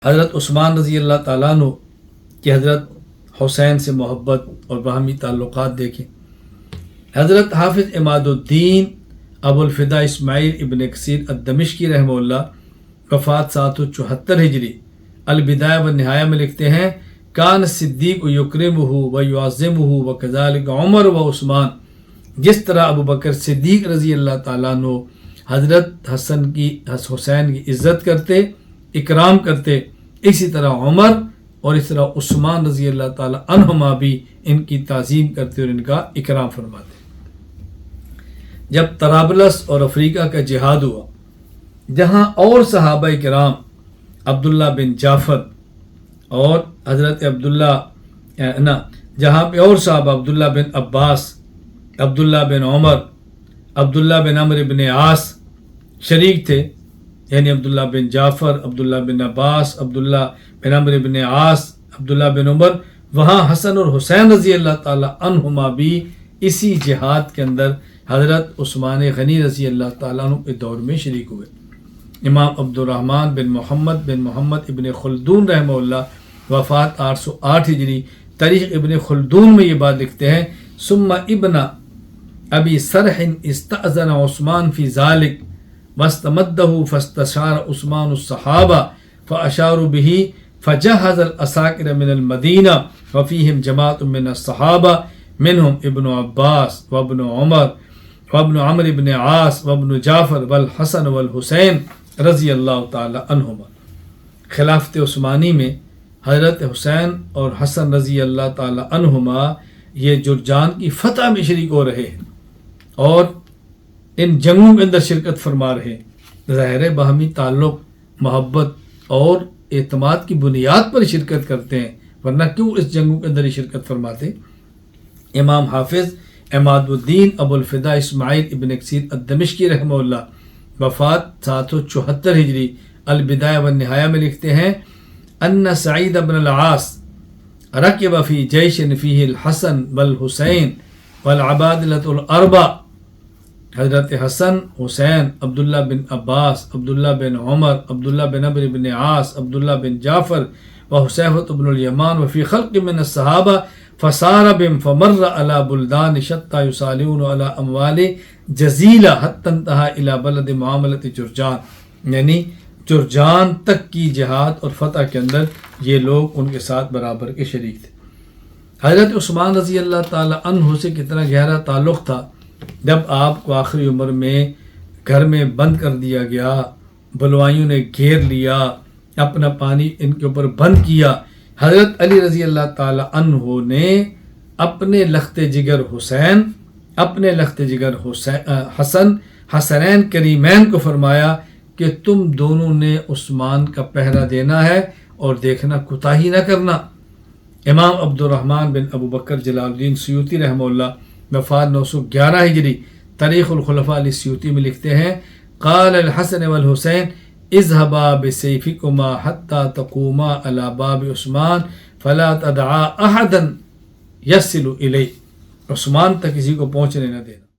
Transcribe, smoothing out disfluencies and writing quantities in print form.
حضرت عثمان رضی اللہ تعالیٰ عنہ کہ حضرت حسین سے محبت اور باہمی تعلقات دیکھیں۔ حضرت حافظ عماد الدین ابو الفدا اسماعیل ابن کثیر الدمشقی رحمہ اللہ وفات 774 ہجری البدایہ والنہایہ میں لکھتے ہیں کان صدیق یکرمہ و یعظمہ و کذالک عمر و عثمان، جس طرح ابو بکر صدیق رضی اللہ تعالیٰ عنہ حضرت حسین کی عزت کرتے، اکرام کرتے، اسی طرح عمر اور اس طرح عثمان رضی اللہ تعالیٰ عنہما بھی ان کی تعظیم کرتے اور ان کا اکرام فرماتے۔ جب طرابلس اور افریقہ کا جہاد ہوا، جہاں اور صحابہ کرام عبداللہ بن جعفر اور حضرت جہاں پہ اور صحابہ عبداللہ بن عباس، عبداللہ بن عمر، عبداللہ بن عمرو بن عاص شریک تھے، یعنی عبداللہ بن جعفر، عبداللہ بن عباس، عبداللہ بن عمرو بن عاص، عبداللہ بن عمر، وہاں حسن اور حسین رضی اللہ تعالی عنہما بھی اسی جہاد کے اندر حضرت عثمان غنی رضی اللہ تعالیٰ عنہ کے دور میں شریک ہوئے۔ امام عبد الرحمن بن محمد ابن خلدون رحمہ اللہ وفات 808 ہجری تاریخ ابن خلدون میں یہ بات لکھتے ہیں ثم ابن ابی سرح استأذن عثمان فی ذالک واستمدہ فاستشار عثمان الصحابہ فاشاروا به فجهز الاساکر من المدینہ وفیہم جماعت من الصحابہ منہم ابن عباس وابن عمر وابن عمرو بن عاص وابن جعفر والحسن والحسین رضی اللہ تعالی عنہما۔ خلافت عثمانی میں حضرت حسین اور حسن رضی اللہ تعالی عنہما یہ جرجان کی فتح میں شریک ہو رہے ہیں اور ان جنگوں کے اندر شرکت فرما رہے ہیں۔ ظاہر باہمی تعلق، محبت اور اعتماد کی بنیاد پر شرکت کرتے ہیں، ورنہ کیوں اس جنگوں کے اندر شرکت فرماتے۔ امام حافظ عماد الدین ابو الفدا اسماعیل ابن کثیر الدمشقی رحمہ اللہ وفات 774 ہجری البدایہ والنہایہ میں لکھتے ہیں ان سعید بن العاص رکب فی جیش فیہ الحسن والحسین والعبادلۃ الاربع، حضرت حسن، حسین، عبداللہ بن عباس، عبداللہ بن عمر، عبداللہ بن عمرو بن عاص، عبداللہ بن جعفر وحسیفۃ بن الیمان وفی خلق من الصحابہ فصار بهم فمر على بلدان شتى يصالحون على اموال جزیلہ حتی انتہا الى بلد معاملت جرجان، یعنی جرجان تک کی جہاد اور فتح کے اندر یہ لوگ ان کے ساتھ برابر کے شریک تھے۔ حضرت عثمان رضی اللہ تعالی عنہ سے کتنا گہرا تعلق تھا، جب آپ کو آخری عمر میں گھر میں بند کر دیا گیا، بلوائیوں نے گھیر لیا، اپنا پانی ان کے اوپر بند کیا، حضرت علی رضی اللہ تعالی عنہ نے اپنے لخت جگر حسین، اپنے لخت جگر حسن، حسنین کریمین کو فرمایا کہ تم دونوں نے عثمان کا پہرا دینا ہے اور دیکھنا، کوتاہی نہ کرنا۔ امام عبد الرحمن بن ابو بکر جلال الدین سیوطی رحمہ اللہ وفات 911 ہجری تاریخ الخلفاء للسیوطی میں لکھتے ہیں قال الحسن والحسین اذهبا بسیفکما حتی تقوما علی باب عثمان فلا تدعا احدا یصل الیہ، عثمان تک کسی کو پہنچنے نہ دے۔